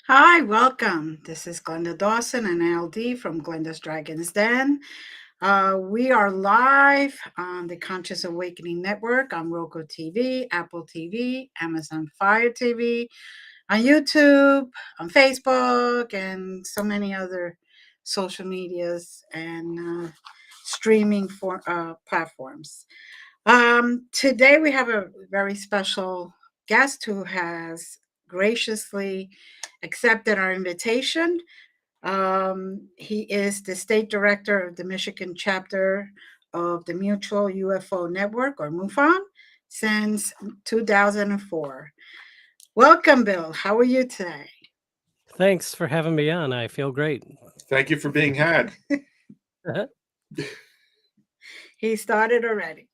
Hi, welcome. This is Glenda Dawson and LD from Glenda's Dragon's Den. We are live on the Conscious Awakening Network on Roku TV, Apple TV, Amazon Fire TV, on YouTube, on Facebook, and so many other social medias and streaming platforms. Today we have a very special guest who has graciously accepted our invitation. He is the state director of the Michigan chapter of the Mutual UFO Network, or MUFON, since 2004. Welcome, Bill. How are you today? Thanks for having me on. I feel great. Thank you for being had. He started already.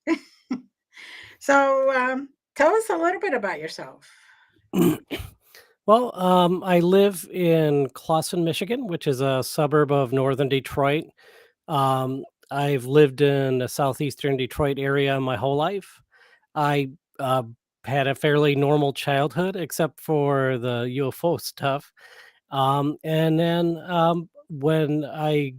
So tell us a little bit about yourself. Well, I live in Clawson, Michigan, which is a suburb of northern Detroit. I've lived in the southeastern Detroit area my whole life. I had a fairly normal childhood, except for the UFO stuff. And then when I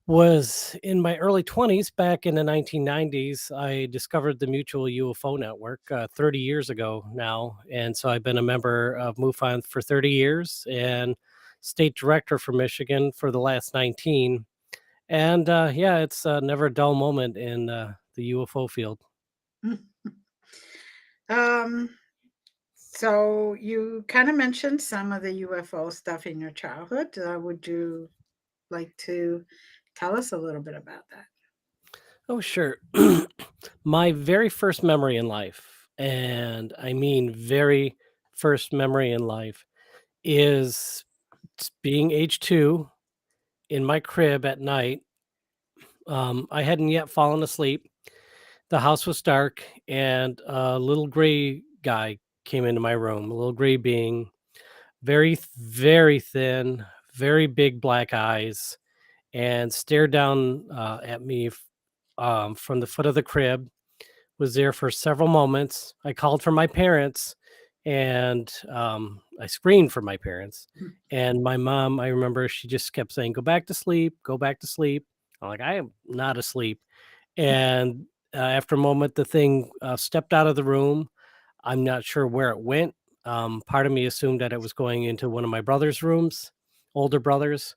was in my early 20s, back in the 1990s, I discovered the Mutual UFO Network 30 years ago now. And so I've been a member of MUFON for 30 years and state director for Michigan for the last 19. And yeah, it's never a dull moment in the UFO field. um, so you kind of mentioned some of the UFO stuff in your childhood. Would you like to tell us a little bit about that? Oh, sure. My very first memory in life, and I mean very first memory in life, is being age 2 in my crib at night. I hadn't yet fallen asleep. The house was dark, and a little gray guy came into my room. A little gray being, very thin, very big black eyes, and stared down at me from the foot of the crib. Was there for several moments. I called for my parents, and I screamed for my parents. And my mom, I remember, she just kept saying, "Go back to sleep, go back to sleep." I'm like, "I am not asleep." And after a moment, the thing stepped out of the room. I'm not sure where it went. Part of me assumed that it was going into one of my brother's rooms, older brothers.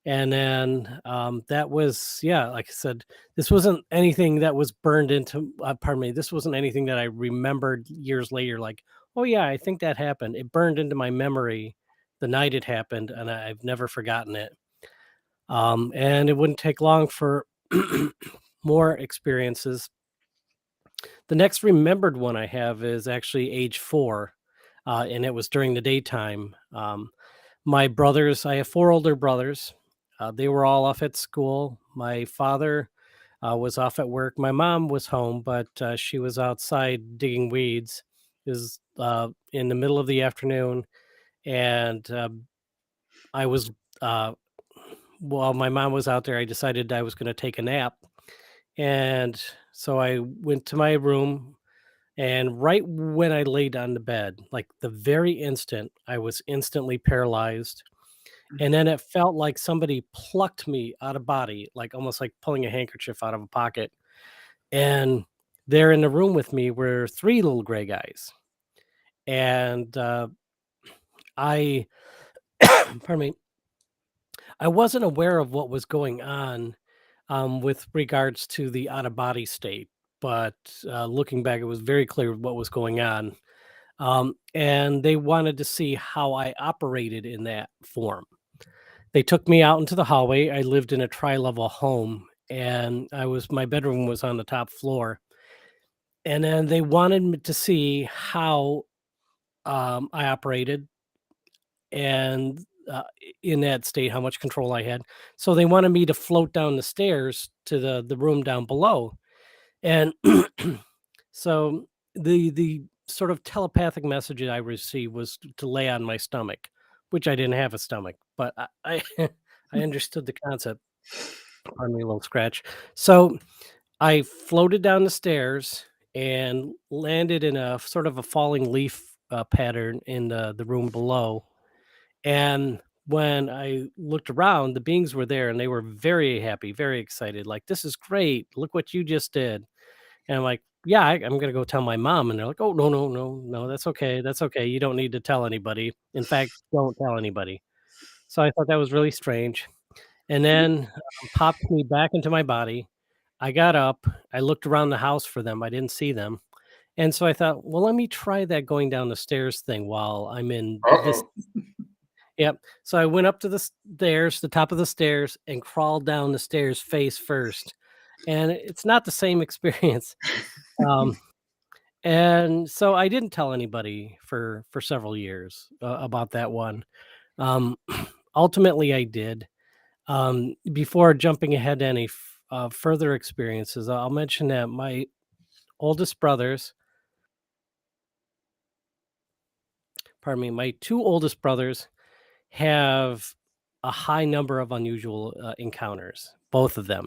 And then that was, yeah, like I said, this wasn't anything that was burned into, pardon me, this wasn't anything that I remembered years later. Like, oh, yeah, I think that happened. It burned into my memory the night it happened, and I've never forgotten it. And it wouldn't take long for more experiences. The next remembered one I have is actually age 4, and it was during the daytime. My brothers, I have 4 older brothers. They were all off at school. My father was off at work. My mom was home, but she was outside digging weeds. It was in the middle of the afternoon, and I was, while my mom was out there, I decided I was going to take a nap. And so I went to my room, and right when I laid on the bed, like the very instant, I was instantly paralyzed. And then it felt like somebody plucked me out of body, like almost like pulling a handkerchief out of a pocket. And there in the room with me were 3 little gray guys. And I, pardon me, I wasn't aware of what was going on with regards to the out of body state. But looking back, it was very clear what was going on. And they wanted to see how I operated in that form. They took me out into the hallway. I lived in a tri-level home, and my bedroom was on the top floor. And then they wanted me to see how I operated, and in that state, how much control I had. So they wanted me to float down the stairs to the room down below. And so the sort of telepathic message that I received was to lay on my stomach, which I didn't have a stomach, but I I understood the concept. Pardon me, a little scratch. So I floated down the stairs and landed in a sort of a falling leaf pattern in the room below. And when I looked around, the beings were there and they were very happy, very excited. Like, this is great. Look what you just did. And I'm like, yeah, I'm going to go tell my mom. And they're like, oh, no, no, no, no, that's okay. That's okay. You don't need to tell anybody. In fact, don't tell anybody. So I thought that was really strange. And then popped me back into my body. I got up. I looked around the house for them. I didn't see them. And so I thought, well, let me try that going down the stairs thing while I'm in this. Uh-oh. Yep. So I went up to the stairs, the top of the stairs, and crawled down the stairs face first. And it's not the same experience. Um, and so I didn't tell anybody for several years about that one. Um, ultimately, I did. Before jumping ahead to any further experiences, I'll mention that my oldest brothers, pardon me, my two oldest brothers have a high number of unusual encounters, both of them.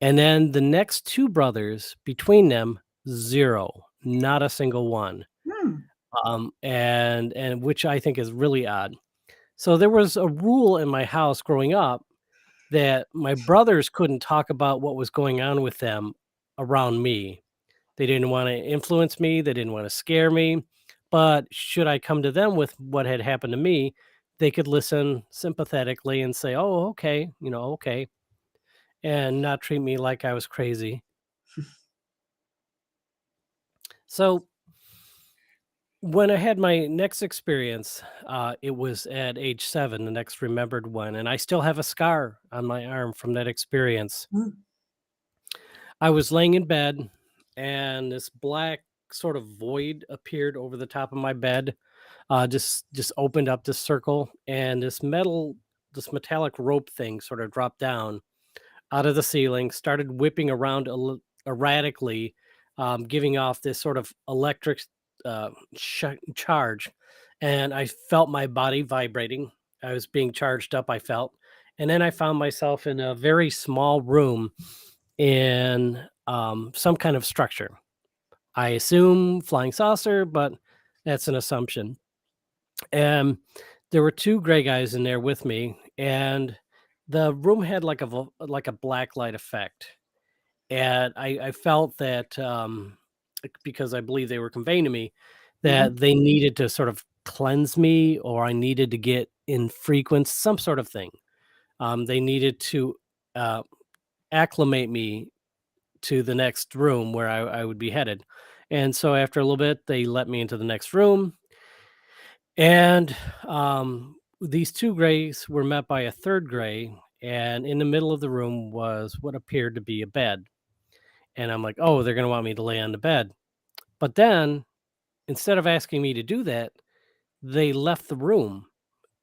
And then the next two brothers, between them, zero, not a single one. Hmm. And which I think is really odd. So there was a rule in my house growing up that my brothers couldn't talk about what was going on with them around me. They didn't want to influence me, they didn't want to scare me. But should I come to them with what had happened to me, they could listen sympathetically and say, "Oh, okay, okay," and not treat me like I was crazy. So when I had my next experience, it was at age 7, the next remembered one, and I still have a scar on my arm from that experience. Hmm. I was laying in bed, and this black sort of void appeared over the top of my bed. Just opened up this circle, and this metallic rope thing sort of dropped down out of the ceiling, started whipping around erratically, giving off this sort of electric charge. And I felt my body vibrating. I was being charged up, I felt. And then I found myself in a very small room in some kind of structure. I assume flying saucer, but that's an assumption. And there were two gray guys in there with me, and the room had like like a black light effect. And I felt that, because I believe they were conveying to me Mhm. that they needed to sort of cleanse me, or I needed to get in frequency, some sort of thing. They needed to uh, acclimate me to the next room where I would be headed. And so after a little bit, they let me into the next room. And these two grays were met by a third gray. And in the middle of the room was what appeared to be a bed. And I'm like, oh, they're going to want me to lay on the bed. But then instead of asking me to do that, they left the room.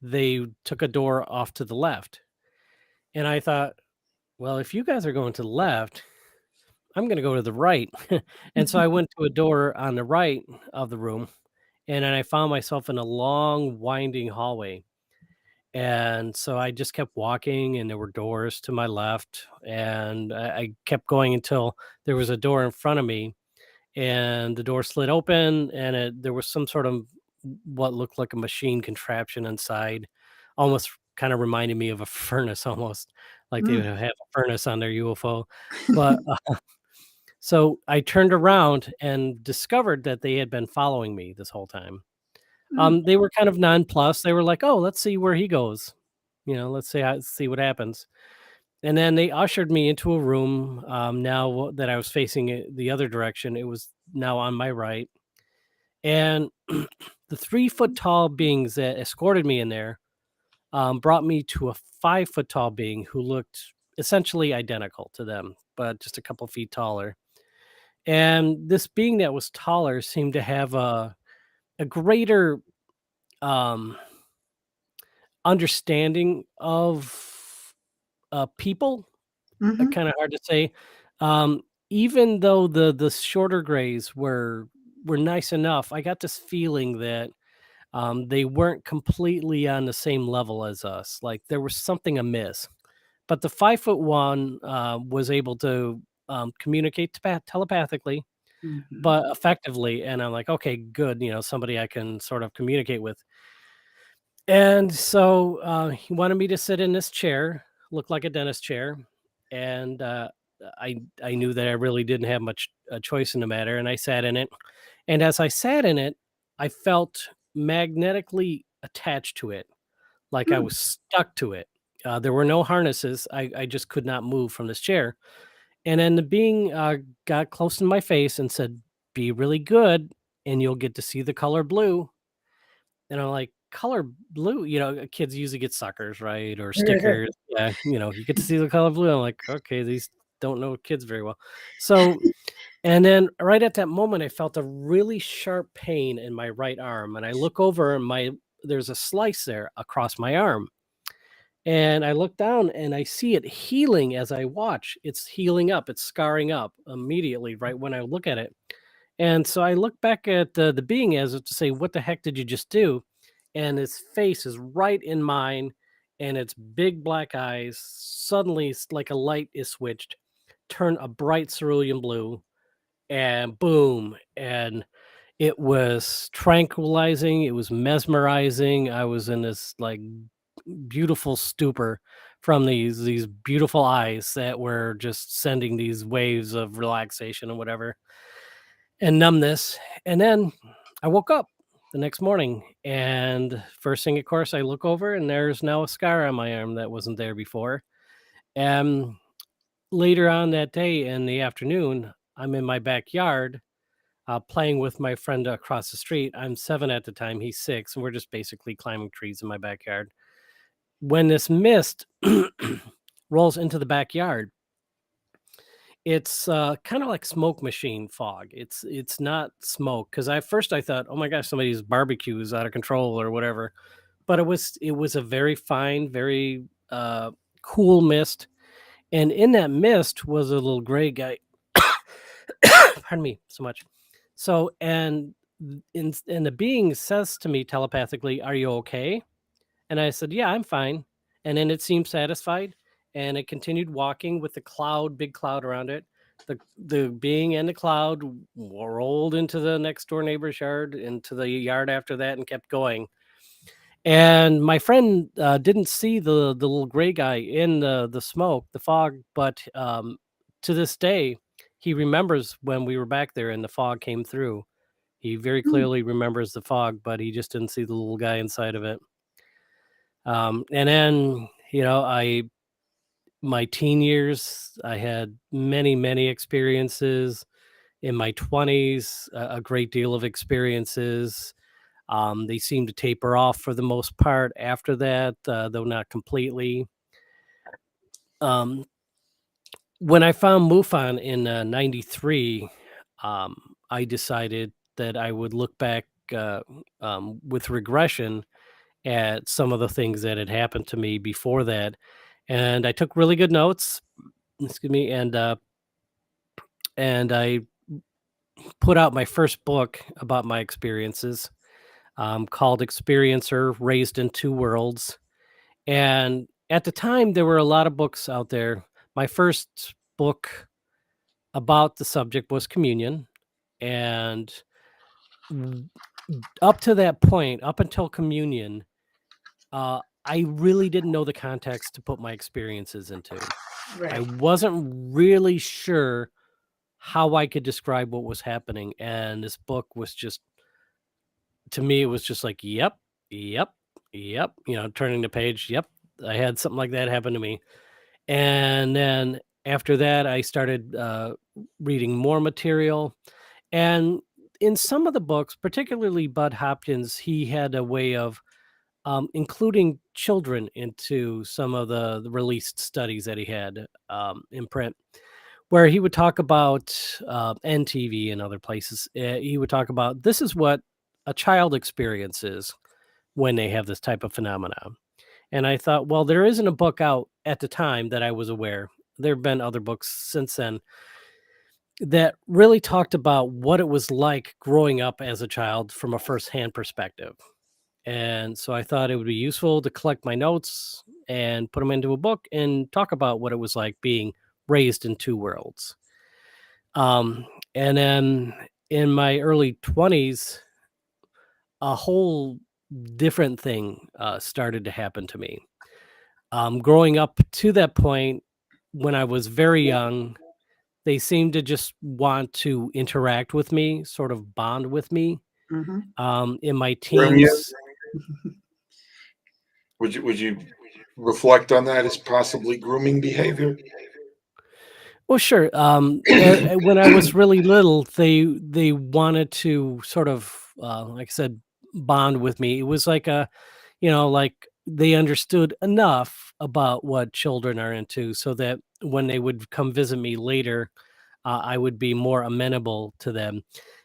They took a door off to the left. And I thought, well, if you guys are going to the left, I'm going to go to the right. And so I went to a door on the right of the room, and then I found myself in a long, winding hallway. And so I just kept walking, and there were doors to my left. And I kept going until there was a door in front of me, and the door slid open, and there was some sort of what looked like a machine contraption inside, almost kind of reminded me of a furnace, almost like they would Mm, have a furnace on their UFO. But so I turned around and discovered that they had been following me this whole time. mm, They were kind of nonplussed. They were like, "Oh, let's see where he goes. See what happens." And then they ushered me into a room. Now that I was facing it the other direction, it was now on my right. And the 3 foot tall beings that escorted me in there brought me to a 5 foot tall being who looked essentially identical to them, but just a couple feet taller. And this being that was taller seemed to have a greater um, understanding of people. mhm, Kind of hard to say. Um, Even though the shorter grays were nice enough, I got this feeling that they weren't completely on the same level as us. Like there was something amiss. But the 5 foot one was able to communicate telepathically, mhm, but effectively. And I'm like, okay, good. Somebody I can sort of communicate with. And so he wanted me to sit in this chair, looked like a dentist chair, and I knew that I really didn't have much choice in the matter, and I sat in it. And as I sat in it, I felt magnetically attached to it, like I Hmm. was stuck to it. There were no harnesses. I just could not move from this chair. And then the being got close to my face and said, "Be really good, and you'll get to see the color blue." And I'm like, "Color blue?" Kids usually get suckers, right? Or stickers. Yeah, you get to see the color blue. I'm like, "Okay, these don't know kids very well." So, and then right at that moment, I felt a really sharp pain in my right arm, and I look over and there's a slice there across my arm. And I look down and I see it healing as I watch. It's healing up, it's scarring up immediately right when I look at it. And so I look back at the being as if to say, "What the heck did you just do?" And his face is right in mine, and its big black eyes suddenly, like a light is switched, turn a bright cerulean blue, and boom. And it was tranquilizing, it was mesmerizing. I was in this like beautiful stupor from these beautiful eyes that were just sending these waves of relaxation and whatever and numbness. And then I woke up the next morning, and first thing, of course, I look over and there's now a scar on my arm that wasn't there before. And later on that day in the afternoon, I'm in my backyard playing with my friend across the street. I'm 7 at the time, he's 6, and we're just basically climbing trees in my backyard. When this mist rolls into the backyard, it's kind of like smoke machine fog. It's not smoke, because at first I thought, "Oh my gosh, somebody's barbecue is out of control or whatever," but it was a very fine, very cool mist, and in that mist was a little gray guy. Pardon me so much. So and the being says to me telepathically, "Are you okay?" And I said, "Yeah, I'm fine." And then it seemed satisfied, and it continued walking with the cloud, big cloud around it. The being and the cloud rolled into the next door neighbor's yard, into the yard after that, and kept going. And my friend didn't see the little gray guy in the smoke, the fog, but to this day, he remembers when we were back there and the fog came through. He very Hmm. clearly remembers the fog, but he just didn't see the little guy inside of it. And then, my teen years, I had many, many experiences. In my 20s, a great deal of experiences. They seem to taper off for the most part after that, though not completely. Um, when I found MUFON in '93, I decided that I would look back with regression at some of the things that had happened to me before that. And I took really good notes, excuse me, and I put out my first book about my experiences, called Experiencer Raised in Two Worlds. And at the time, there were a lot of books out there. My first book about the subject was Communion. And w- up to that point, up until Communion, I really didn't know the context to put my experiences into. I Right. wasn't really sure how I could describe what was happening. And this book was just, to me, it was just like, yep, yep, yep, turning the page. Yep. I had something like that happen to me. And then after that, I started reading more material. And in some of the books, particularly Bud Hopkins, he had a way of including children into some of the released studies that he had in print, where he would talk about NTV and other places. He would talk about, this is what a child experiences when they have this type of phenomenon. And I thought, well, there isn't a book out at the time that I was aware. There have been other books since then that really talked about what it was like growing up as a child from a firsthand perspective. And so I thought it would be useful to collect my notes and put them into a book and talk about what it was like being raised in two worlds. And then in my early 20s, a whole different thing started to happen to me. Growing up to that point, when I was very young, they seemed to just want to interact with me, sort of bond with me. Mhm. In my Groom you? teens, Would you reflect on that as possibly grooming behavior? well, sure. When I was really little, they wanted to sort of, like I said, bond with me. It was like like they understood enough about what children are into, so that when they would come visit me later, I would be more amenable to them,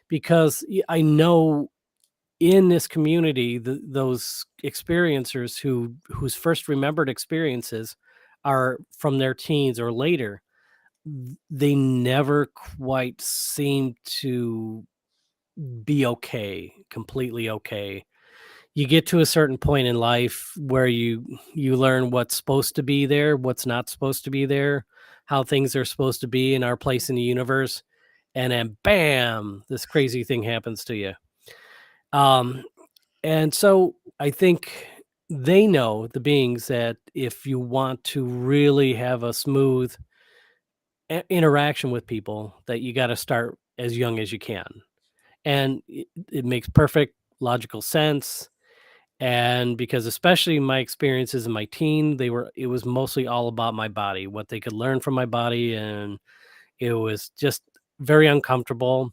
because I know in this community, those experiencers whose first remembered experiences are from their teens or later, they never quite seem to be okay, completely okay. You get to a certain point in life where you learn what's supposed to be there, what's not supposed to be there, how things are supposed to be in our place in the universe, and then bam, this crazy thing happens to you. Um, and so I think they know, the beings, that if you want to really have a smooth interaction with people, that you got to start as young as you can. And it makes perfect logical sense. And because especially my experiences in my teen, it was mostly all about my body, what they could learn from my body, and it was just very uncomfortable.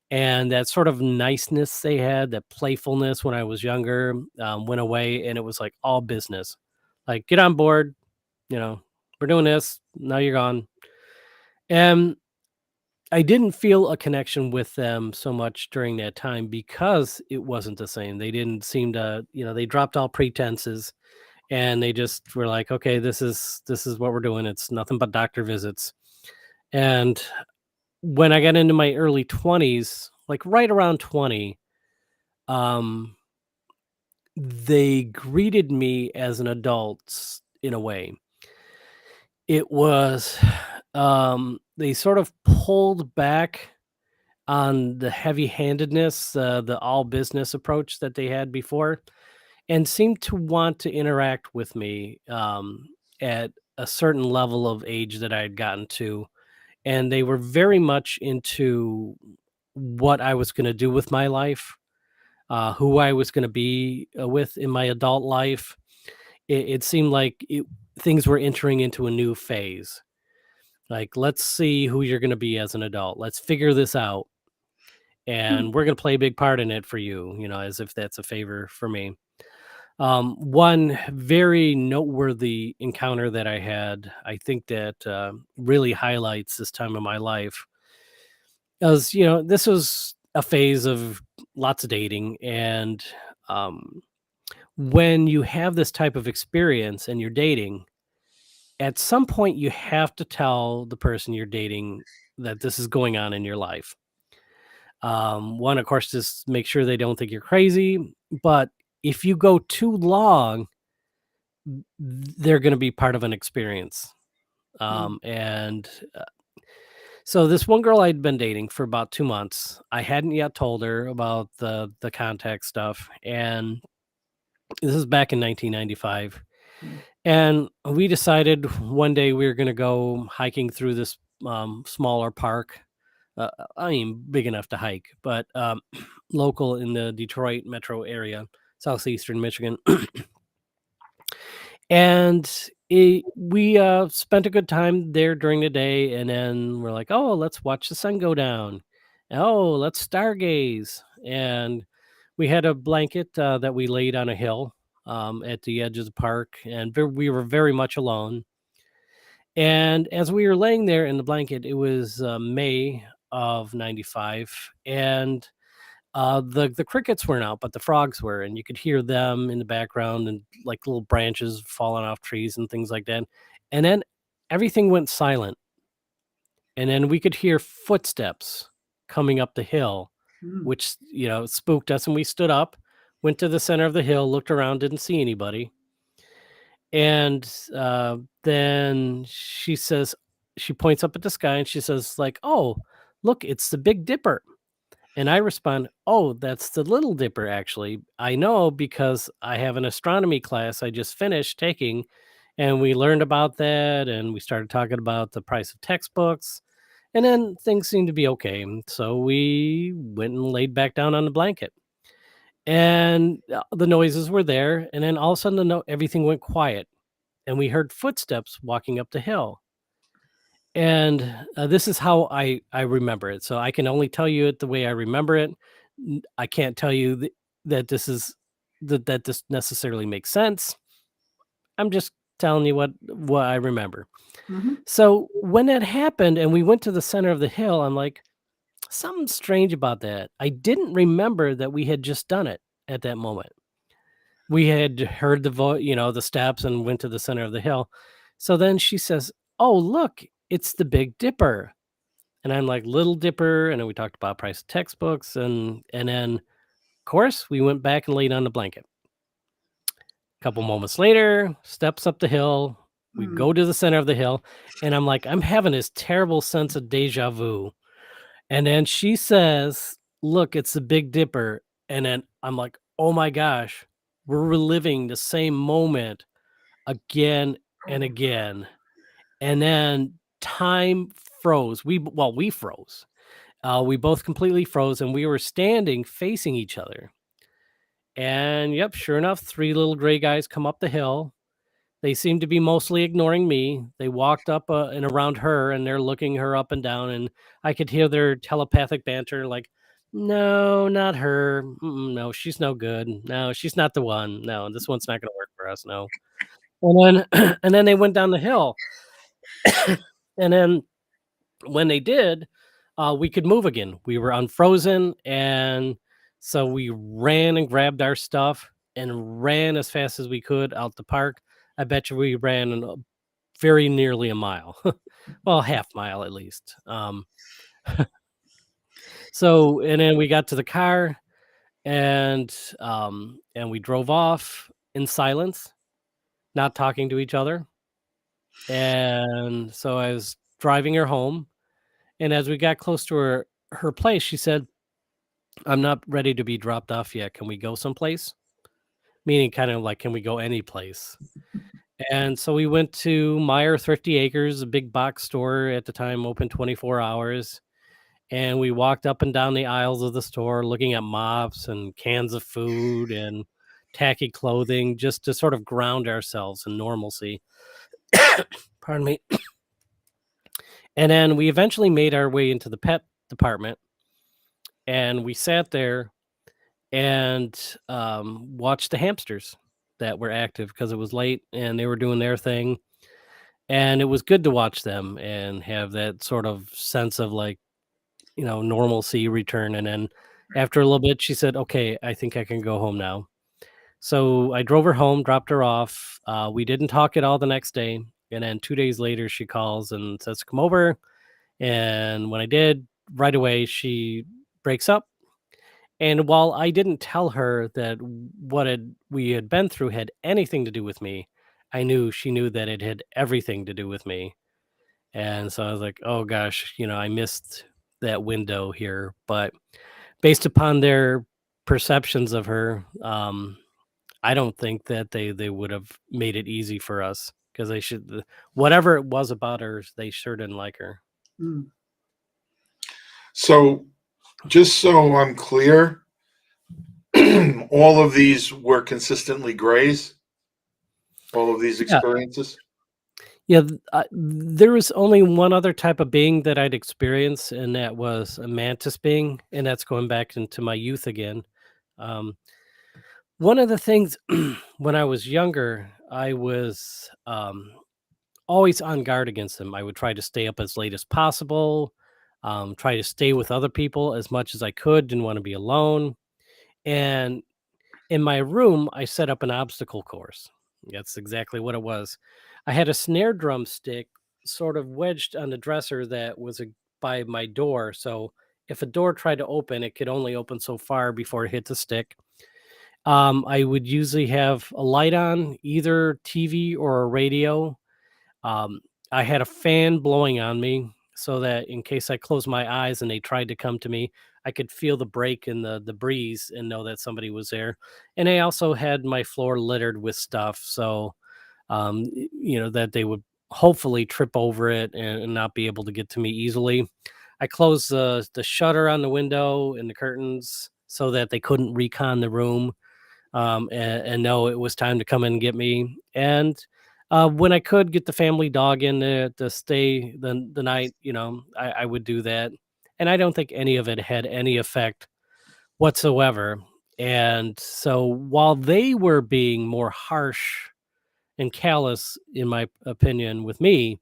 And that sort of niceness they had, that playfulness when I was younger, went away, and it was like all business. Like, get on board, you know, we're doing this. Now you're gone. And I didn't feel a connection with them so much during that time, because it wasn't the same. They didn't seem to, they dropped all pretenses, and they just were like, okay, this is what we're doing. It's nothing but doctor visits. And when I got into my early 20s, like right around 20, um, they greeted me as an adult in a way. It was, they sort of pulled back on the heavy-handedness, the all business approach that they had before, and seemed to want to interact with me at a certain level of age that I had gotten to. And they were very much into what I was going to do with my life, who I was going to be with in my adult life. It seemed like things were entering into a new phase. Like, let's see who you're going to be as an adult. Let's figure this out. Hmm. And we're going to play a big part in it for you, as if that's a favor for me. One very noteworthy encounter that I had, I think that really highlights this time of my life, as this was a phase of lots of dating. And um, when you have this type of experience and you're dating, at some point you have to tell the person you're dating that this is going on in your life. One, of course, just make sure they don't think you're crazy. But if you go too long, they're going to be part of an experience. Hmm. And So this one girl I'd been dating for about 2 months, I hadn't yet told her about the contact stuff, and this is back in 1995. Hmm. And we decided one day we were going to go hiking through this smaller park. I mean, big enough to hike, but local in the Detroit metro area, southeastern Michigan. And we spent a good time there during the day, and then we're like, oh, let's watch the sun go down. Oh, let's stargaze. And we had a blanket that we laid on a hill at the edge of the park, and we were very much alone. And as we were laying there in the blanket, it was May of 95, and the crickets weren't out, but the frogs were, and you could hear them in the background, and like little branches falling off trees and things like that. And then everything went silent, and then we could hear footsteps coming up the hill, Hmm. which spooked us. And we stood up, went to the center of the hill, looked around, didn't see anybody. And then she points up at the sky and she says, like, "Oh, look, it's the Big Dipper." And I respond, "Oh, that's the Little Dipper, actually. I know because I have an astronomy class I just finished taking, and we learned about that, and we started talking about the price of textbooks, and then things seemed to be okay. So we went and laid back down on the blanket, and the noises were there, and then all of a sudden, everything went quiet, and we heard footsteps walking up the hill. And, this is how I remember it, so I can only tell you it the way I remember it. I can't tell you that this is that this necessarily makes sense. I'm just telling you what I remember. Mhm. So, when that happened and we went to the center of the hill, I'm like, "Something strange about that." I didn't remember that we had just done it at that moment. We had heard the steps and went to the center of the hill. So then she says, "Oh, look, it's the Big Dipper." And I'm like, "Little Dipper," and then we talked about price of textbooks, and then, of course, we went back and laid on the blanket. A couple moments later, steps up the hill, we Mm. go to the center of the hill, and I'm like, I'm having this terrible sense of deja vu, and then she says, "Look, it's the Big Dipper," and then I'm like, "Oh my gosh, we're reliving the same moment again and Oh. again," and then time froze. We froze. We both completely froze, and we were standing facing each other. And yep, sure enough, three little gray guys come up the hill. They seem to be mostly ignoring me. They walked up and around her, and they're looking her up and down. And I could hear their telepathic banter, like, "No, not her. Mm-mm, no, she's no good. No, she's not the one. No, this one's not going to work for us. No." And then, and then they went down the hill, and then when they did, we could move again. We were unfrozen, and so we ran and grabbed our stuff and ran as fast as we could out the park. I bet you we ran very nearly a mile, well, half mile at least. So, and then we got to the car, and we drove off in silence, not talking to each other. And so I was driving her home, and as we got close to her place, she said, "I'm not ready to be dropped off yet. Can we go someplace?" Meaning kind of like, can we go any place? And so we went to Meyer Thrifty Acres, a big box store at the time, open 24 hours. And we walked up and down the aisles of the store looking at mops and cans of food and tacky clothing just to sort of ground ourselves in normalcy. Pardon me. And then we eventually made our way into the pet department, and we sat there and watched the hamsters that were active because it was late and they were doing their thing. And it was good to watch them and have that sort of sense of like, normalcy return. And then after a little bit, she said, "Okay, I think I can go home now." So I drove her home, dropped her off. We didn't talk at all the next day. And then 2 days later, she calls and says, "Come over." And when I did, right away, she breaks up. And while I didn't tell her that we had been through had anything to do with me, I knew she knew that it had everything to do with me. And so I was like, "Oh gosh, I missed that window here." But based upon their perceptions of her, I don't think that they would have made it easy for us because whatever it was about her, they sure didn't like her. Mm. So, just so I'm clear, all of these were consistently grays. All of these Yeah. experiences. Yeah, there was only one other type of being that I'd experienced, and that was a mantis being, and that's going back into my youth again. Um, One of the things when I was younger, I was always on guard against them. I would try to stay up as late as possible, try to stay with other people as much as I could, didn't want to be alone. And in my room, I set up an obstacle course. That's exactly what it was. I had a snare drum stick sort of wedged on the dresser that was by my door. So if a door tried to open, it could only open so far before it hit the stick. I would usually have a light on, either TV or a radio. Um, I had a fan blowing on me so that in case I closed my eyes and they tried to come to me, I could feel the break in the breeze and know that somebody was there. And I also had my floor littered with stuff, so that they would hopefully trip over it and not be able to get to me easily. I closed the shutter on the window and the curtains so that they couldn't recon the room, and know it was time to come in and get me. And when I could get the family dog in to stay the night, I would do that. And I don't think any of it had any effect whatsoever. And so while they were being more harsh and callous, in my opinion, with me,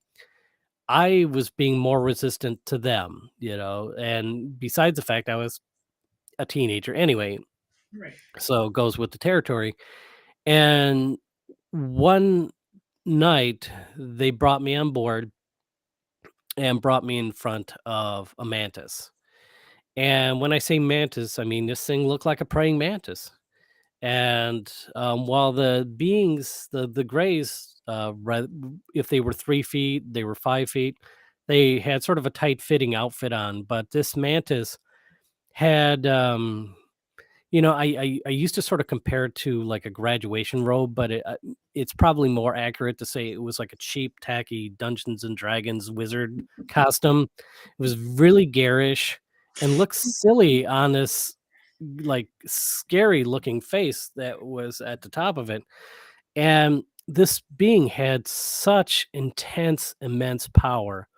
I was being more resistant to them, and besides the fact I was a teenager anyway, Right. so it goes with the territory. And one night they brought me on board and brought me in front of a mantis. And when I say mantis, I mean this thing looked like a praying mantis. And while the beings, the grays, if they were 3 feet, they were 5 feet. They had sort of a tight fitting outfit on, but this mantis had, I used to sort of compare it to like a graduation robe, but it's probably more accurate to say it was like a cheap, tacky Dungeons and Dragons wizard costume. It was really garish and looked silly on this like scary looking face that was at the top of it. And this being had such intense, immense power.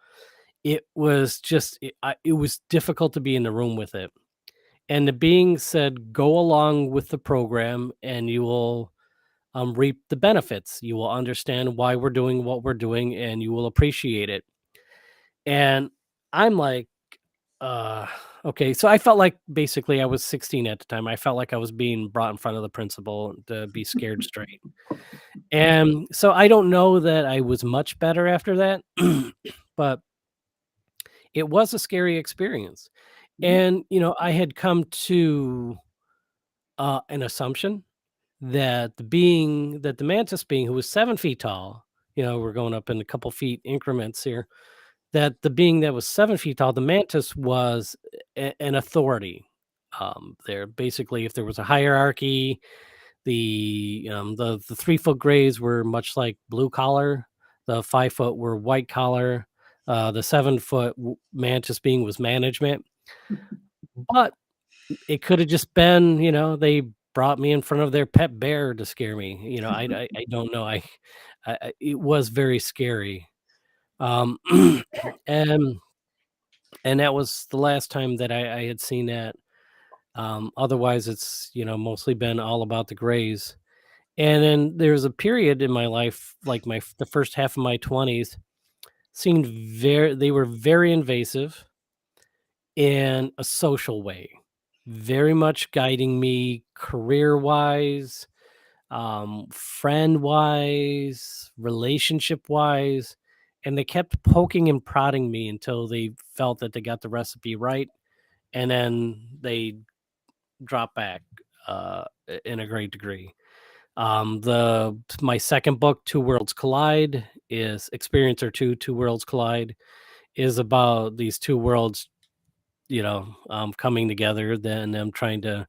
It was just, it was difficult to be in the room with it. And the being said, go along with the program and you will reap the benefits. You will understand why we're doing what we're doing and you will appreciate it. And I'm like, uh, okay. So I felt like basically I was 16 at the time. I felt like I was being brought in front of the principal to be scared straight. And so I don't know that I was much better after that, but it was a scary experience. Mhm. And, I had come to an assumption that the mantis being who was 7 feet tall, we're going up in a couple feet increments here, that the being that was 7 feet tall, the mantis was an authority. There basically, if there was a hierarchy, the 3 foot grays were much like blue collar, the 5 foot were white collar, the 7 foot mantis being was management. But it could have just been, they brought me in front of their pet bear to scare me. I don't know. It was very scary. Um, and that was the last time that I had seen that. Otherwise, it's mostly been all about the grays. And then there's a period in my life, like the first half of my 20s, seemed they were very invasive in a social way, very much guiding me career wise, friend wise, relationship wise. And they kept poking and prodding me until they felt that they got the recipe right. And then they dropped back in a great degree. The My second book, Two Worlds Collide, is Experiencer Two Worlds Collide, is about these two worlds, coming together, then them trying to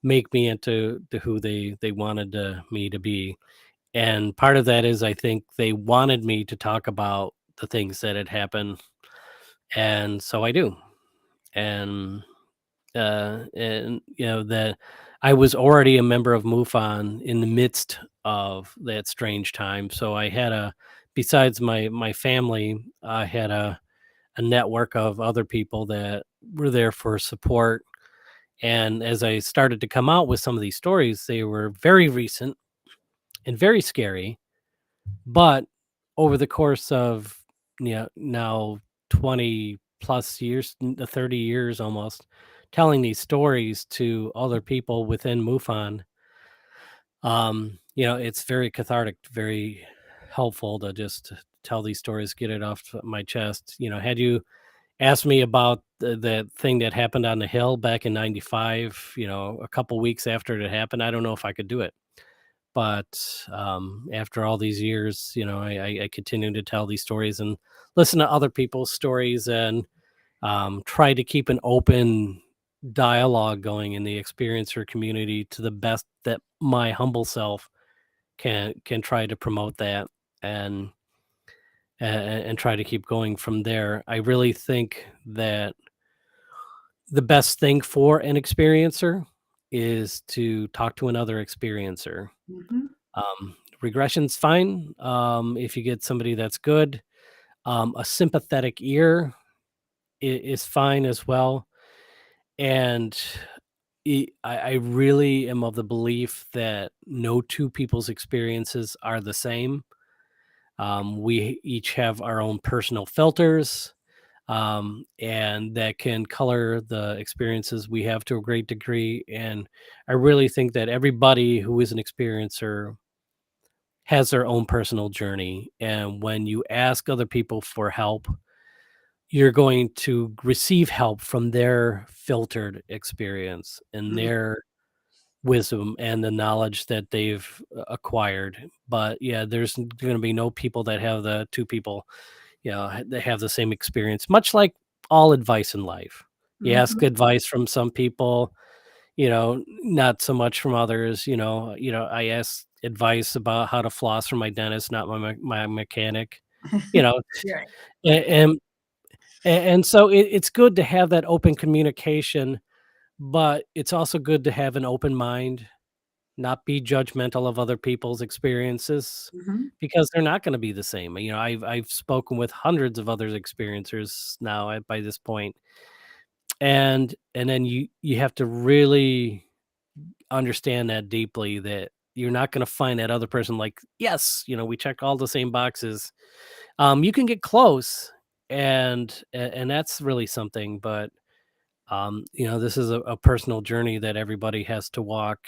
make me into to who they wanted me to be. And part of that is I think they wanted me to talk about the things that had happened, and so I do. And that I was already a member of MUFON in the midst of that strange time. So I had besides my family, I had a network of other people that were there for support. And as I started to come out with some of these stories, they were very recent and very scary. But over the course of now 20 plus years, 30 years almost, telling these stories to other people within MUFON, it's very cathartic, very helpful to just tell these stories, get it off my chest. Had you asked me about the thing that happened on the hill back in 95, a couple weeks after it happened, I don't know if I could do it. But after all these years, I continue to tell these stories and listen to other people's stories and try to keep an open dialogue going in the experiencer community to the best that my humble self can try to promote that and and try to keep going from there. I really think that the best thing for an experiencer is to talk to another experiencer. Mhm. Regression's fine if you get somebody that's good. A sympathetic ear is fine as well. And I really am of the belief that no two people's experiences are the same. We each have our own personal filters, and that can color the experiences we have to a great degree. And I really think that everybody who is an experiencer has their own personal journey. And when you ask other people for help, you're going to receive help from their filtered experience and Mm. their wisdom and the knowledge that they've acquired. But yeah, there's going to be no people that have the two people, they have the same experience, much like all advice in life. You ask Mhm. advice from some people, not so much from others. I ask advice about how to floss from my dentist, not my mechanic. You know, Right. a- and and so it's good to have that open communication, but it's also good to have an open mind, not be judgmental of other people's experiences Mhm. because they're not going to be the same. I've spoken with hundreds of other experiencers now by this point, and then you have to really understand that deeply that you're not going to find that other person like, yes, we check all the same boxes. You can get close, and that's really something, but this is a personal journey that everybody has to walk,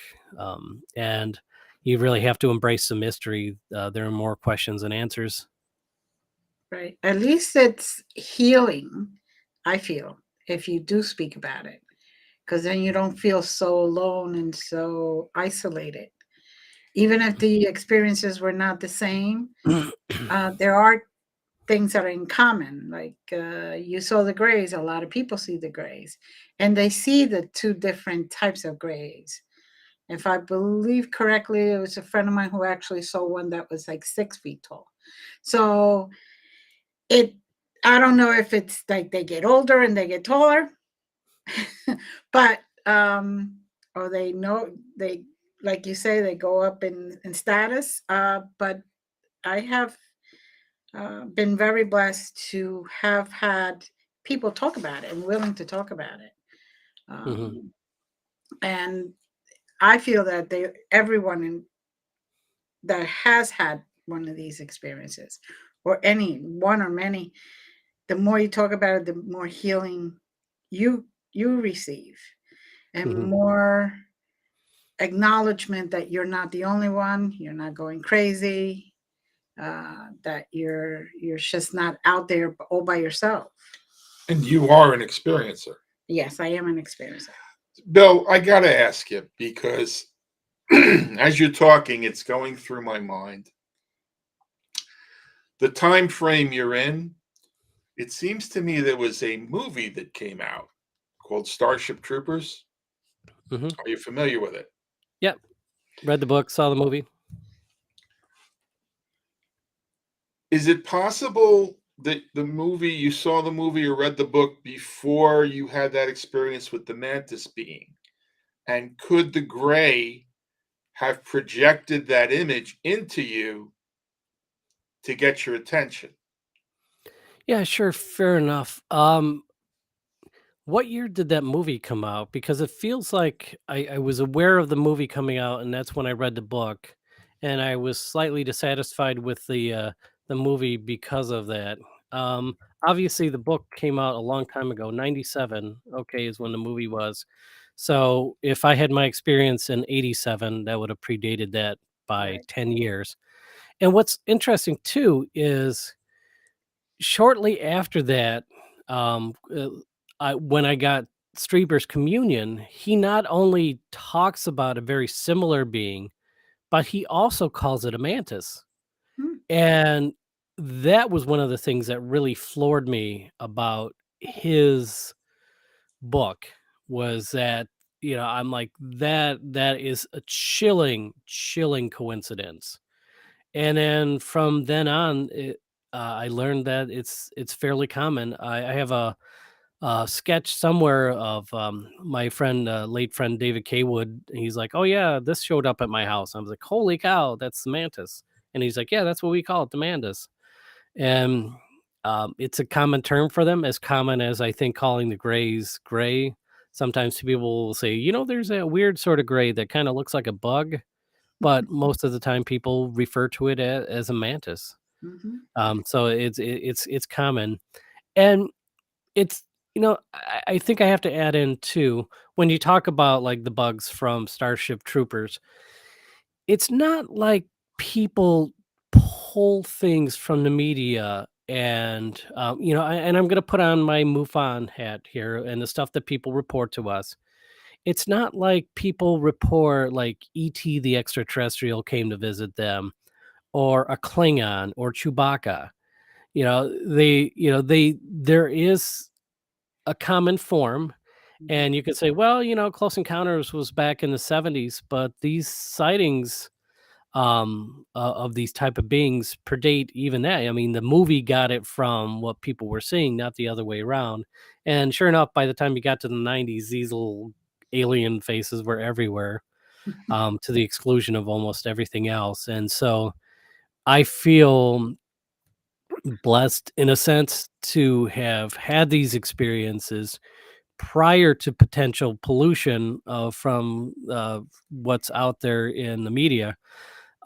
and you really have to embrace the mystery. There are more questions than answers. Right. At least it's healing, I feel, if you do speak about it, because then you don't feel so alone and so isolated. Even if the experiences were not the same, there are things that are in common. Like you saw the grays, a lot of people see the grays, and they see the two different types of grays. If I believe correctly, it was a friend of mine who actually saw one that was like 6 feet tall. So it, I don't know if it's like they get older and they get taller, but or they know they, like you say, they go up in status. But I have been very blessed to have had people talk about it and willing to talk about it. Hmm. Um, and I feel that everyone that has had one of these experiences, or any one or many, the more you talk about it, the more healing you receive, and Hmm. more acknowledgement that you're not the only one, you're not going crazy, that you're just not out there all by yourself. And you are an experiencer. Yes, I am an experiencer. Bill, I got to ask you because as you're talking, it's going through my mind. The time frame you're in, it seems to me there was a movie that came out called Starship Troopers. Hmm. Are you familiar with it? Yep. Read the book, saw the movie. Is it possible that you saw the movie or read the book before you had that experience with the mantis being? And could the gray have projected that image into you to get your attention? Yeah, sure, fair enough. What year did that movie come out? Because it feels like I was aware of the movie coming out, and that's when I read the book, and I was slightly dissatisfied with the movie because of that. Um, Obviously, the book came out a long time ago, 97. Okay, is when the movie was. So if I had my experience in 87, that would have predated that by Right. 10 years. And what's interesting too is shortly after that, when I got Strieber's communion, he not only talks about a very similar being, but he also calls it a mantis. Hmm. And that was one of the things that really floored me about his book was that, I'm like, that is a chilling coincidence. And then from then on, I learned that it's fairly common. I have a sketch somewhere of my friend, late friend David Kaywood. He's like, "Oh yeah, this showed up at my house." I was like, "Holy cow, that's the mantis!" And he's like, "Yeah, that's what we call it, the mantis." And it's a common term for them, as common as I think calling the grays gray. Sometimes people will say, there's a weird sort of gray that kind of looks like a bug, but most of the time people refer to it as a mantis. Mhm. So it's common, and it's I think I have to add in too, when you talk about like the bugs from Starship Troopers, it's not like people pull things from the media and and I'm going to put on my MUFON hat here and the stuff that people report to us. It's not like people report like ET the extraterrestrial came to visit them, or a Klingon, or Chewbacca. There is a common form, Mhm. and you could say, well, Close Encounters was back in the 70s, but these sightings of these type of beings predate even that. I mean, the movie got it from what people were seeing, not the other way around. And sure enough, by the time you got to the 90s, these little alien faces were everywhere, to the exclusion of almost everything else. And so I feel blessed in a sense to have had these experiences prior to potential pollution from what's out there in the media,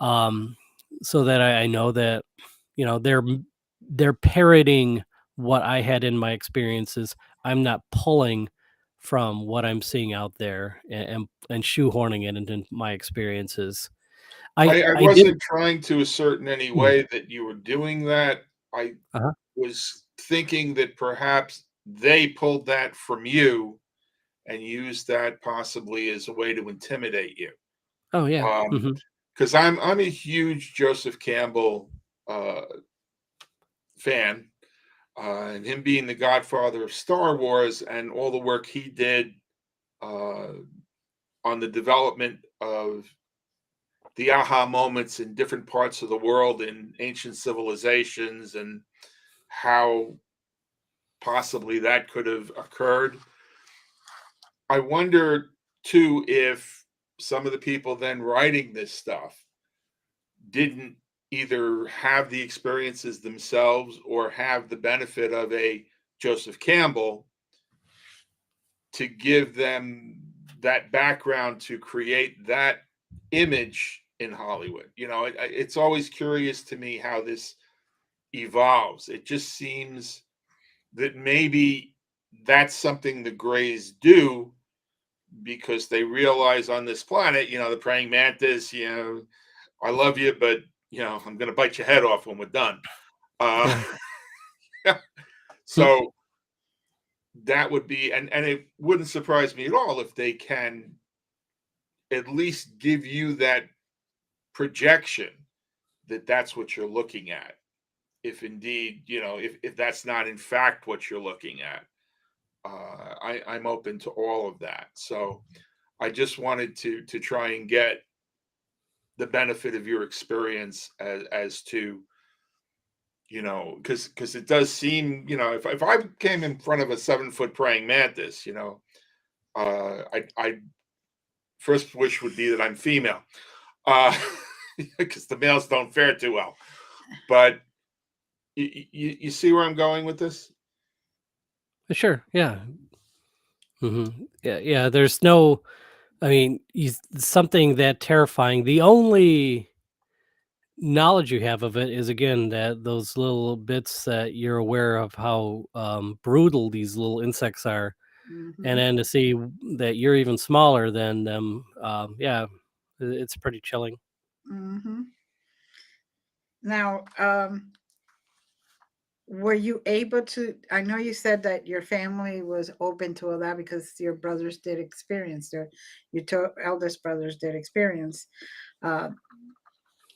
um, so that I know that they're parroting what I had in my experiences. I'm not pulling from what I'm seeing out there and shoehorning it into my experiences. I I did. wasn't trying to assert in any Mm, way that you were doing that. I uh-huh. was thinking that perhaps they pulled that from you and used that possibly as a way to intimidate you. Oh yeah. Um, Hmm. because I'm a huge Joseph Campbell uh, fan, and him being the godfather of Star Wars and all the work he did uh, on the development of the aha moments in different parts of the world in ancient civilizations and how possibly that could have occurred. I wonder too if some of the people then writing this stuff didn't either have the experiences themselves or have the benefit of a Joseph Campbell to give them that background to create that image in Hollywood. It's always curious to me how this evolves. It just seems that maybe that's something the Greys do because they realize on this planet, the praying mantis, I love you, but I'm going to bite your head off when we're done. Uh, Yeah. Hmm. so that would be, and it wouldn't surprise me at all if they can at least give you that projection that that's what you're looking at. If indeed, if that's not in fact what you're looking at, I'm open to all of that. So I just wanted to try and get the benefit of your experience as to because it does seem if I came in front of a 7 foot praying mantis, I first wish would be that I'm female, because the males don't fare too well. But you see where I'm going with this? Sure. Yeah. Yeah. Yeah. There's no. I mean, something that terrifying. The only knowledge you have of it is, again, that those little bits that you're aware of how brutal these little insects are, and Mhm. then to see that you're even smaller than them. Yeah, it's pretty chilling. Mhm. Now, were you able to? I know you said that your family was open to all that because your brothers did experience your two eldest brothers did experience. Uh,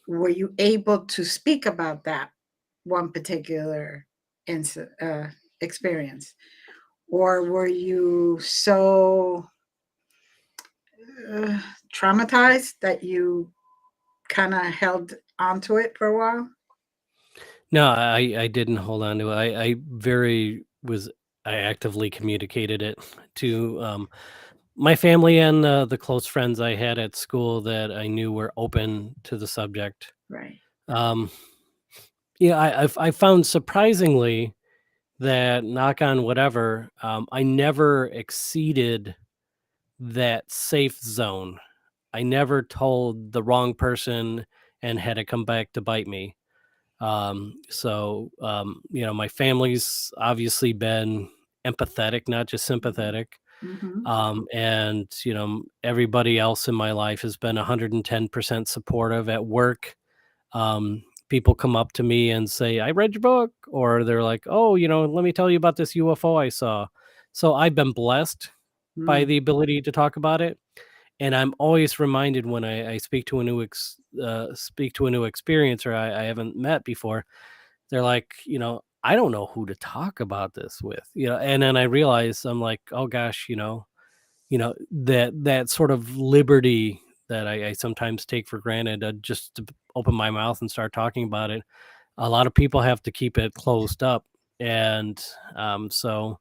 were you able to speak about that one particular experience? or were you so traumatized that you kind of held onto it for a while? No, I didn't hold on to it. I actively communicated it to my family and the close friends I had at school that I knew were open to the subject. Right. Um, yeah, I found surprisingly that, knock on whatever, I never exceeded that safe zone. I never told the wrong person and had it come back to bite me. My family's obviously been empathetic, not just sympathetic. Mm-hmm. And everybody else in my life has been 110% supportive at work. People come up to me and say, I read your book, or they're like, oh, let me tell you about this UFO I saw. So I've been blessed by Mm. the ability to talk about it. And I'm always reminded when I speak to a speak to a new experiencer I haven't met before. They're like, I don't know who to talk about this with, and then I realize I'm like, oh gosh, that sort of liberty that I sometimes take for granted, just to open my mouth and start talking about it. A lot of people have to keep it closed up, and so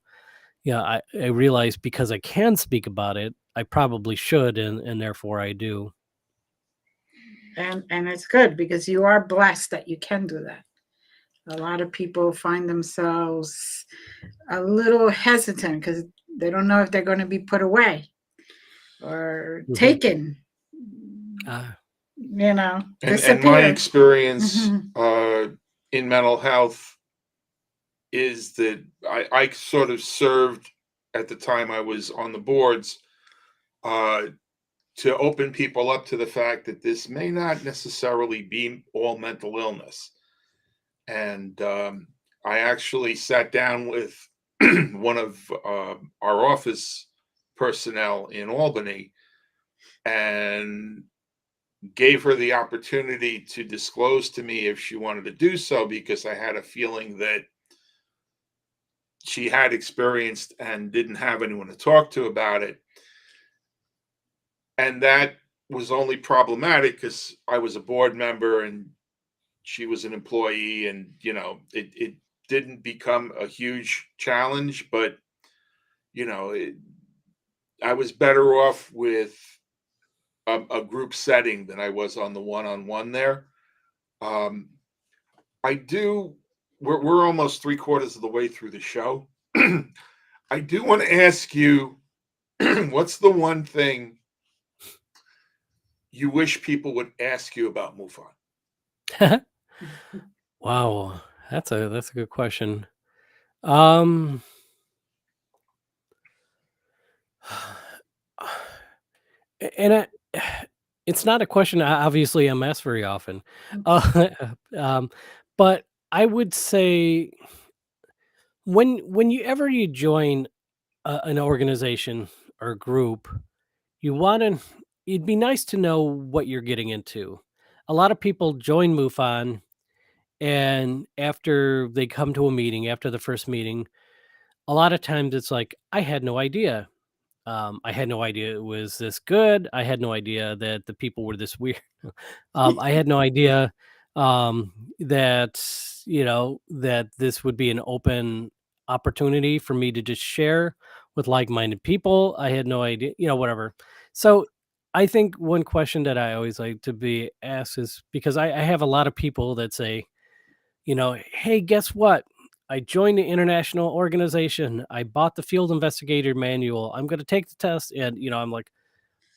yeah, I realize because I can speak about it, I probably should, and therefore I do. And it's good because you are blessed that you can do that. A lot of people find themselves a little hesitant because they don't know if they're going to be put away or Mhm. taken, Ah, And my disappeared. experience Hmm. in mental health is that I sort of served at the time I was on the boards uh, to open people up to the fact that this may not necessarily be all mental illness. And I actually sat down with one of our office personnel in Albany and gave her the opportunity to disclose to me if she wanted to do so, because I had a feeling that she had experienced and didn't have anyone to talk to about it. And that was only problematic because I was a board member and she was an employee, and it didn't become a huge challenge, but you know it, I was better off with a group setting than I was on the one-on-one there. um, I do. We're almost three-quarters of the way through the show. I do want to ask you, what's the one thing you wish people would ask you about MUFON? wow, that's a good question. Um, and it's not a question obviously I'm asked very often, uh, um, but I would say when you join an organization or group, you want to. It'd be nice to know what you're getting into. A lot of people join MUFON, and after they come to a meeting, after the first meeting, a lot of times it's like, I had no idea. I had no idea it was this good. I had no idea that the people were this weird. I had no idea that that this would be an open opportunity for me to just share with like-minded people. I had no idea, whatever. So I think one question that I always like to be asked is, because I have a lot of people that say, hey, guess what? I joined the international organization. I bought the field investigator manual. I'm going to take the test. And, I'm like,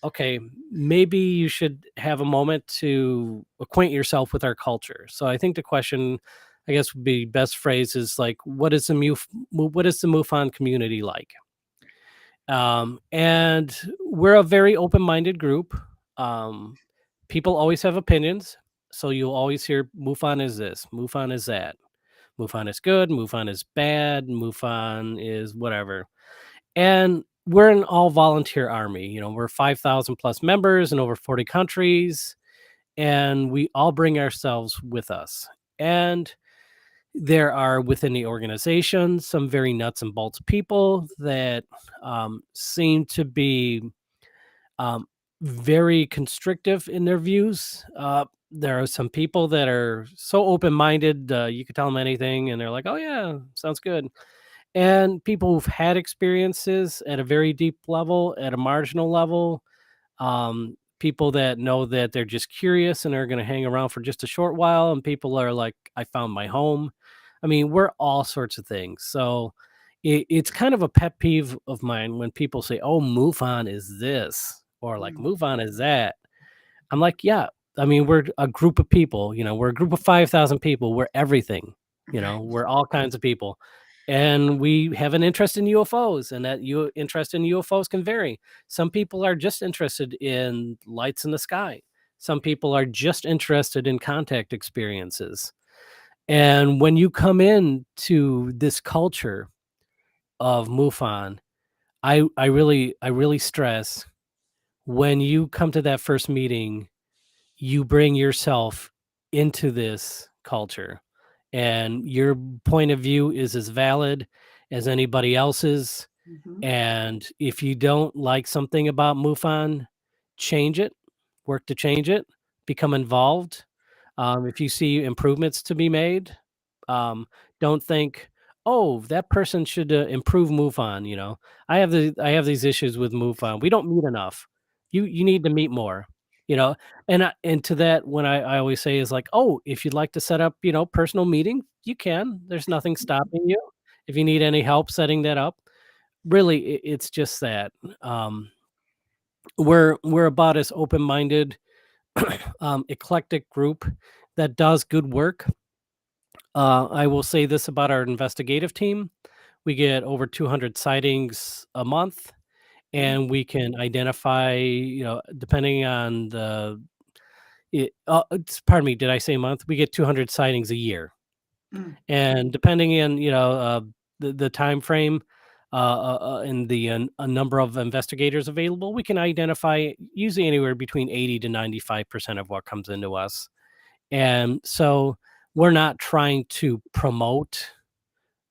okay, maybe you should have a moment to acquaint yourself with our culture. So I think the question, I guess, would be best phrased is like, what is the MUFON community like? And we're a very open-minded group. Um, People always have opinions. So you'll always hear MUFON is this, MUFON is that. MUFON is good, MUFON is bad, MUFON is whatever. And we're an all volunteer army. We're 5,000 plus members in over 40 countries, and we all bring ourselves with us. And There are within the organization some very nuts and bolts people that seem to be um, very constrictive in their views. There are some people that are so open-minded, you could tell them anything, and they're like, "Oh yeah, sounds good." And people who've had experiences at a very deep level, at a marginal level, people that know that they're just curious and are going to hang around for just a short while, and people are like, "I found my home." I mean, we're all sorts of things. So it's kind of a pet peeve of mine when people say, "Oh, MUFON is this," or like Mm. "MUFON is that." I'm like, "Yeah, I mean, we're a group of people, we're a group of 5,000 people. We're everything, Right. we're all kinds of people. And we have an interest in UFOs, and that interest in UFOs can vary. Some people are just interested in lights in the sky. Some people are just interested in contact experiences. And when you come in to this culture of MUFON, I really stress, when you come to that first meeting, you bring yourself into this culture, and your point of view is as valid as anybody else's. Mhm. And if you don't like something about MUFON, change it, work to change it, become involved. If you see improvements to be made, um, don't think, "Oh, that person should improve MUFON." I have these issues with MUFON. We don't meet enough. You need to meet more. You know, and to that, when I always say is like, "Oh, if you'd like to set up, personal meeting, you can. There's nothing stopping you. If you need any help setting that up." Really, it's just that, um, we're about as open-minded, eclectic group that does good work. I will say this about our investigative team: we get over 200 sightings a month, Mm. and we can identify, depending on pardon me, did I say month? We get 200 sightings a year. Mm. And depending on, the time frame, and the a number of investigators available, we can identify usually anywhere between 80 to 95% of what comes into us. And so we're not trying to promote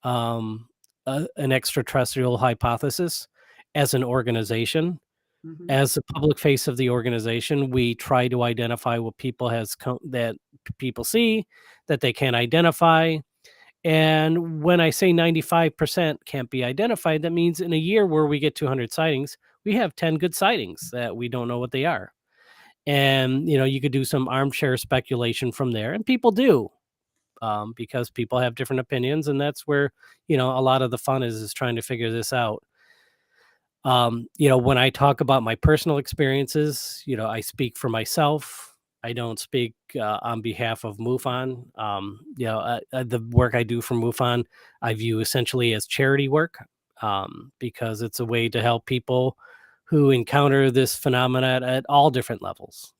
um, an extraterrestrial hypothesis as an organization. Mhm. As the public face of the organization, we try to identify what that people see that they can't identify. And when I say 95% can't be identified, that means in a year where we get 200 sightings, we have 10 good sightings that we don't know what they are. And, you could do some armchair speculation from there, and people do, because people have different opinions. And that's where, a lot of the fun is trying to figure this out. When I talk about my personal experiences, I speak for myself. I don't speak on behalf of MUFON. The work I do for MUFON, I view essentially as charity work, because it's a way to help people who encounter this phenomena at all different levels,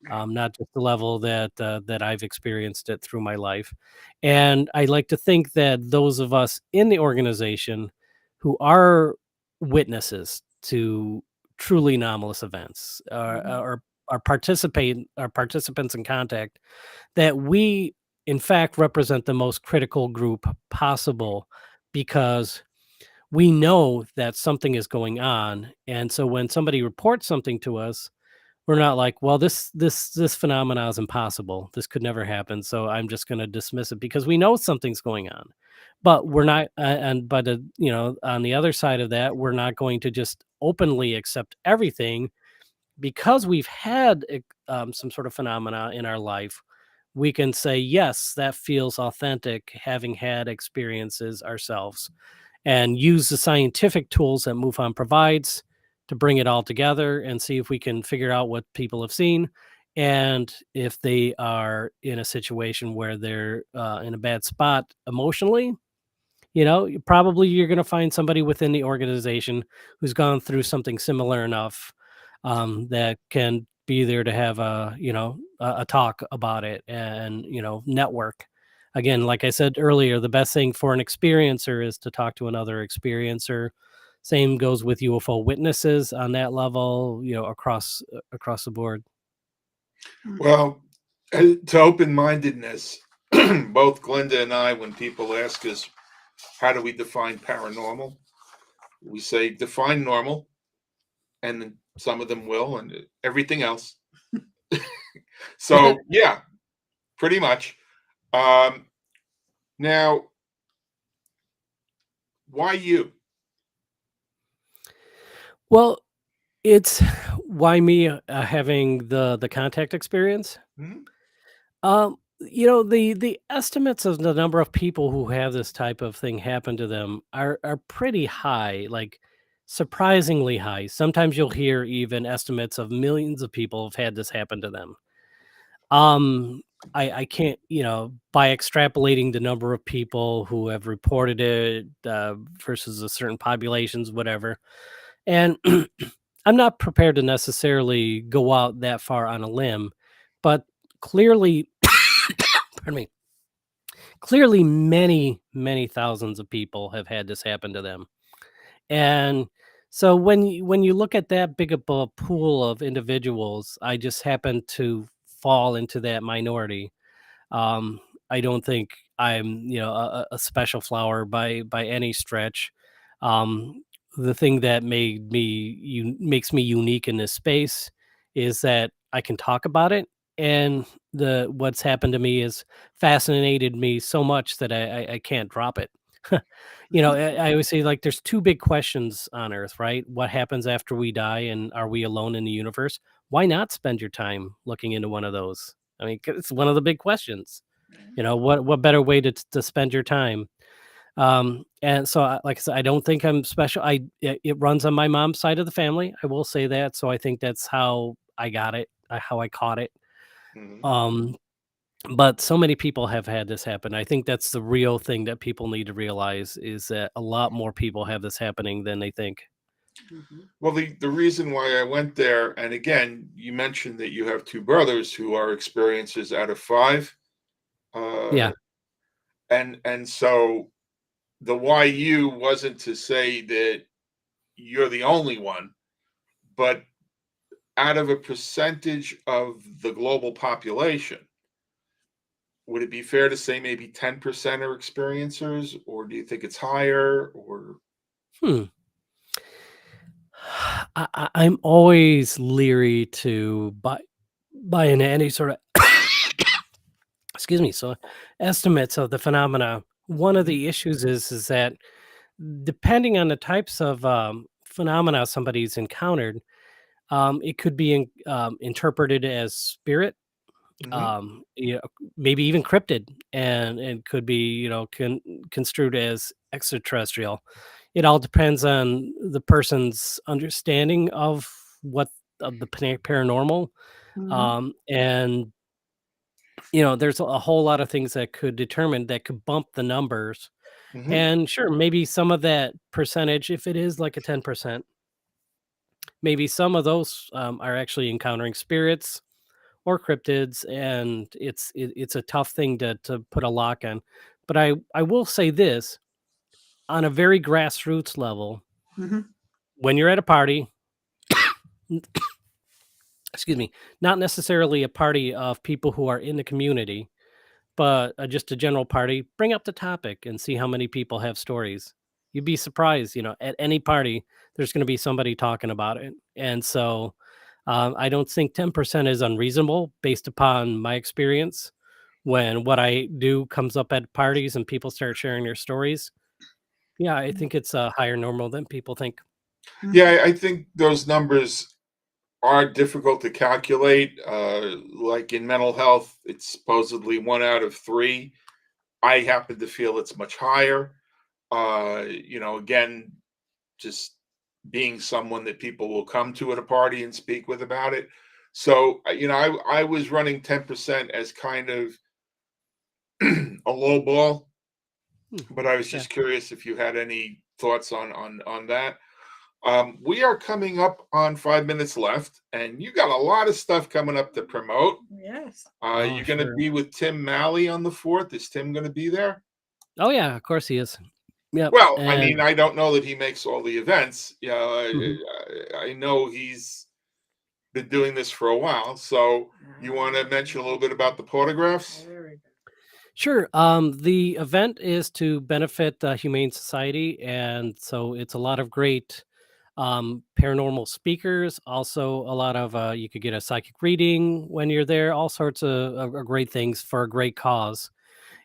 Right. not just the level that I've experienced it through my life. And I like to think that those of us in the organization who are witnesses to truly anomalous events, Mhm. are participants in contact, that we in fact represent the most critical group possible, because we know that something is going on. And so when somebody reports something to us, we're not like, "Well, this phenomena is impossible. This could never happen, so I'm just gonna dismiss it," because we know something's going on. But we're not, on the other side of that, we're not going to just openly accept everything because we've had some sort of phenomena in our life. We can say, "Yes, that feels authentic," having had experiences ourselves, and use the scientific tools that MUFON provides to bring it all together and see if we can figure out what people have seen, and if they are in a situation where they're in a bad spot emotionally. Probably you're going to find somebody within the organization who's gone through something similar enough, that can be there to have a talk about it, and network. Again, like I said earlier, the best thing for an experiencer is to talk to another experiencer. Same goes with UFO witnesses on that level, across the board. Mm. Well, to open mindedness, both Glenda and I, when people ask us, how do we define paranormal? We say define normal, and then some of them will, and everything else. So yeah, pretty much. Now, why you? Well, it's why me having the contact experience. Mhm. The estimates of the number of people who have this type of thing happen to them are pretty high, like surprisingly high. Sometimes you'll hear even estimates of millions of people have had this happen to them. Um, I can't, by extrapolating the number of people who have reported it versus a certain populations, whatever. And I'm not prepared to necessarily go out that far on a limb, but clearly, pardon me, clearly many thousands of people have had this happen to them. And so when you look at that big of a pool of individuals, I just happen to fall into that minority. um, I don't think I'm, a special flower by any stretch. Um, the thing that makes me unique in this space is that I can talk about it, and the what's happened to me has fascinated me so much that I can't drop it. I always say, like, there's two big questions on Earth, right? What happens after we die, and are we alone in the universe? Why not spend your time looking into one of those? I mean, 'cause it's one of the big questions. What better way to spend your time? And so, like I said, I don't think I'm special. It runs on my mom's side of the family. I will say that. So I think that's how I got it, how I caught it. Mhm. Um, but so many people have had this happen. I think that's the real thing that people need to realize is that a lot more people have this happening than they think. Mhm. Well, the reason why I went there, and again, you mentioned that you have two brothers who are experiences out of five, uh, Yeah. and so the why you wasn't to say that you're the only one, but out of a percentage of the global population, would it be fair to say maybe 10% are experiencers, or do you think it's higher? Or Hmm. I'm always leery to buy into any sort of excuse me, so estimates of the phenomena. One of Mhm, the issues is that depending on the types of phenomena somebody's encountered, it could be interpreted as spirit, mhm, you know, maybe even cryptid, and could be, construed as extraterrestrial. It all depends on the person's understanding of the paranormal, Mhm. and there's a whole lot of things that could bump the numbers. mhm, And sure, maybe some of that percentage, if it is like a 10%, maybe some of those are actually encountering spirits or cryptids, and it's a tough thing to put a lock on. But I will say this, on a very grassroots level, Mhm. when you're at a party, n- excuse me, not necessarily a party of people who are in the community, but just a general party, bring up the topic and see how many people have stories. You'd be surprised, at any party, there's going to be somebody talking about it. And so I don't think 10% is unreasonable based upon my experience. When what I do comes up at parties and people start sharing their stories, yeah, I think it's a higher normal than people think. Mhm. yeah, I think those numbers are difficult to calculate. Like in mental health, it's supposedly 1 out of 3. I happen to feel it's much higher. Again, just being someone that people will come to at a party and speak with about it. So, I was running 10% as kind of a low ball, Hmm, but I was yeah. just curious if you had any thoughts on that. We are coming up on 5 minutes left, and you got a lot of stuff coming up to promote. Yes. Oh, You're going to sure. be with Tim Malley on the 4th. Is Tim going to be there? Oh, yeah, of course he is. Yep. Well, I And mean, I don't know that he makes all the events. mhm. I know he's been doing this for a while. So you want to mention a little bit about the photographs? Very good. Sure. The event is to benefit the Humane Society, and so it's a lot of great paranormal speakers. Also, a lot of you could get a psychic reading when you're there. All sorts of great things for a great cause.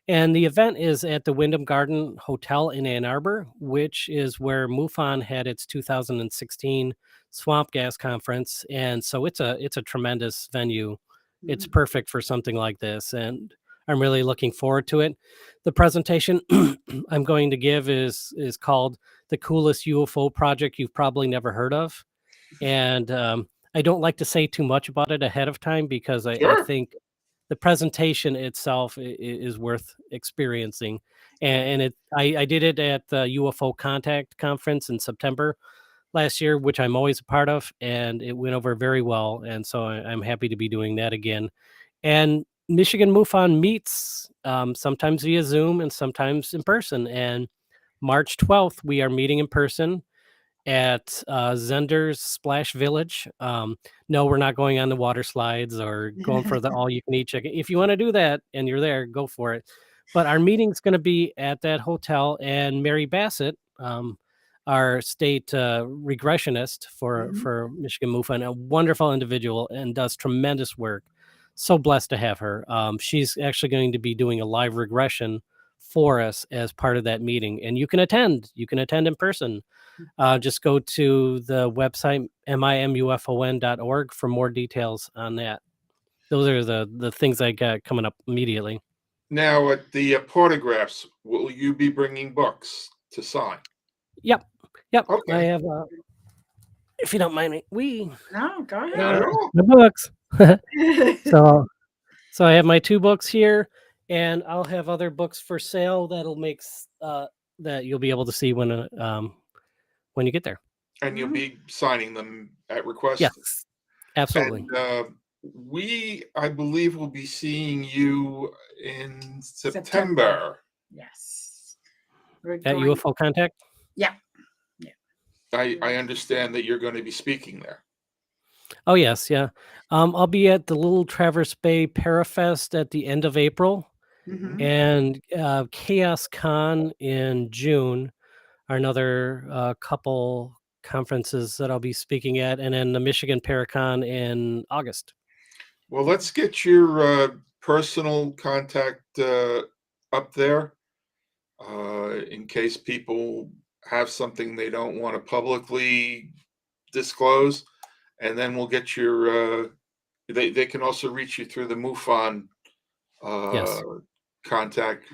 And the event is at the Wyndham Garden Hotel in Ann Arbor, which is where MUFON had its 2016 Swamp Gas Conference. And so it's a tremendous venue. It's Mhm. perfect for something like this, and I'm really looking forward to it. The presentation I'm going to give is called "The Coolest UFO Project You've Probably Never Heard of," and I don't like to say too much about it ahead of time because I Sure. think the presentation itself is worth experiencing. And I did it at the UFO Contact Conference in September last year, which I'm always a part of, and it went over very well. And so I'm happy to be doing that again. And Michigan MUFON meets sometimes via Zoom and sometimes in person. And March 12th, we are meeting in person at Zender's Splash Village. No, we're not going on the water slides or going for the all you can eat chicken. If you want to do that and you're there, go for it. But our meeting's going to be at that hotel, and Mary Bassett, our state regressionist for Mhm. Michigan MUFON, a wonderful individual and does tremendous work. So blessed to have her. She's actually going to be doing a live regression for us as part of that meeting, and you can attend. You can attend in person. Just go to the website mimufon.org for more details on that. Those are the things I got coming up immediately. Now, at the autographs, will you be bringing books to sign? Yep, yep. I Okay. have, if you don't mind me, No, go Not ahead. at all. the books. so so I have my 2 books here, and I'll have other books for sale that'll make that you'll be able to see when you get there. And you'll Mhm. be signing them at request. Yes, absolutely. And I believe, will be seeing you in September. September. Yes. We're At going. UFO Contact. Yeah. Yeah. I understand that you're going to be speaking there. Oh, yes, yeah. I'll be at the Little Traverse Bay Parafest at the end of April, Mhm. and Chaos Con in June are another couple conferences that I'll be speaking at, and then the Michigan Paracon in August. Well, let's get your personal contact up there in case people have something they don't want to publicly disclose. And then we'll get your, they can also reach you through the MUFON uh, Yes. contact.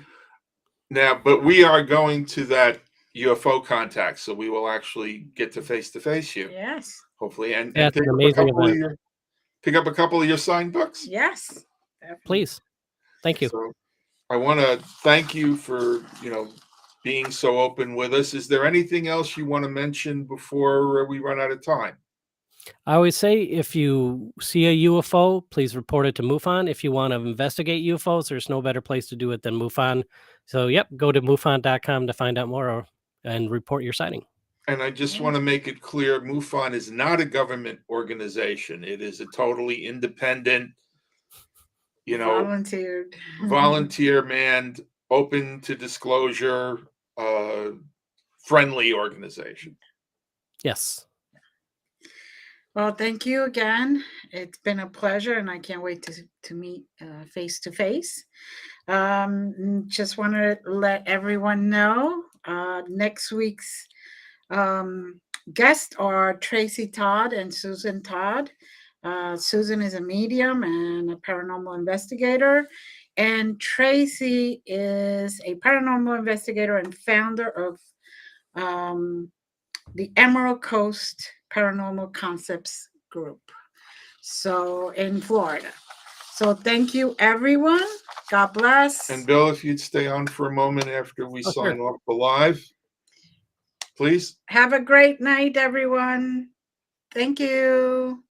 Now, but we are going to that UFO contact, so we will actually get to face you, Yes. hopefully, and Yeah, it's pick an up a amazing couple of event. your signed books. Yes. Definitely. Please. Thank you. So I want to thank you for being so open with us. Is there anything else you want to mention before we run out of time? I always say if you see a UFO, please report it to MUFON. If you want to investigate UFOs, there's no better place to do it than MUFON. So, yep, go to MUFON.com to find out more and report your sighting. And I just Yeah. want to make it clear, MUFON is not a government organization. It is a totally independent, Volunteered. volunteer manned, open to disclosure, uh, friendly organization. Yes. Well, thank you again. It's been a pleasure, and I can't wait to meet face to face. Just want to let everyone know next week's guests are Tracy Todd and Susan Todd. Susan is a medium and a paranormal investigator, and Tracy is a paranormal investigator and founder of the Emerald Coast Paranormal Concepts Group. So in Florida. So thank you, everyone. God bless. And Bill, if you'd stay on for a moment after we Oh, sure. sign off the live, please. Have a great night, everyone. Thank you.